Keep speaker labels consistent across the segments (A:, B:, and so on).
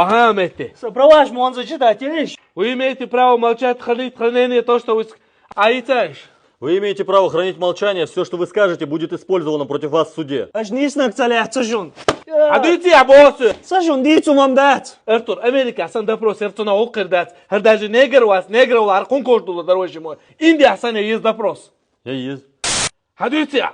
A: Ага, Мэтти.
B: Сопровожь, он зачитать, или?
A: Вы имеете право молчать, хранить хранение то, что вы... Аиташ.
C: Вы имеете право хранить молчание. Все, что вы скажете, будет использовано против вас в суде.
B: Аж не знак целях, сажун.
A: Адуйте, абосы.
B: Сажун, дицу мамдат.
A: Артур, Америка, асан допрос, Эртуна Окердат. Даже негр у вас, негр у вас, конкордула, дорогой мой. Индия, асан, есть допрос.
C: Я есть.
A: Адуйте.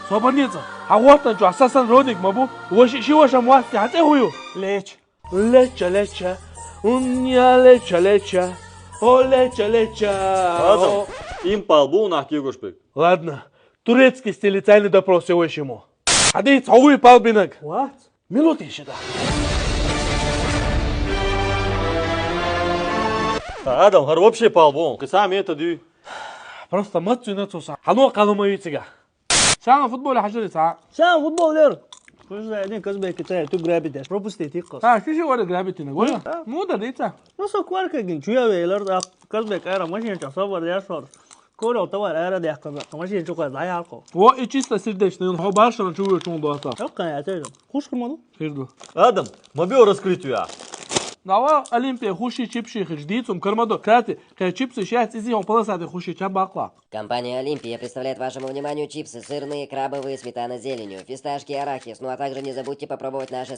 A: Свободница. А вот он, что, асасан родник, мабу. Шивоша муасти, а ты хую.
B: Лечь.
A: Леча, леча. Уня, леча, леча. О, леча, леча.
C: Adam, им по лбу нахки гушпик.
A: Ладно. Турецкий стилицайный допрос сегодняшнему. Адыйц, ауи палбинок.
B: What?
A: Минут еще, да.
C: Адам, гар вообще по лбу. Ты сам это дю.
A: Просто мацу на цуса. Хано калымаючига. Сам футболе хажили са.
B: Сам футболер. Слушай, за один казбек, ты грабитесь, пропусти тихо.
A: А, что же говорит грабить на гоя? Ну да, дыца.
B: Ну, сокварка гин, чуя вейлер, да, казбек, айра, машин, часовар, яшор. Коля, товар, айра, дяхка, машин, чукай, заярко.
A: Во и чисто сердечно, он хабаршан чует, что он дуата.
B: Ёкка, я тебе, хуш кырмаду?
A: Хижду.
C: Адам, мобил раскрытия.
A: Дава Олимпия хуши чипши хиждицум кармаду. Кстати, чипсы сейчас из него полосатые хуши чабакла.
D: Компания «Олимпия» представляет вашему вниманию чипсы сырные, крабовые, сметана с зеленью, фисташки и арахис. Ну а также не забудьте попробовать наши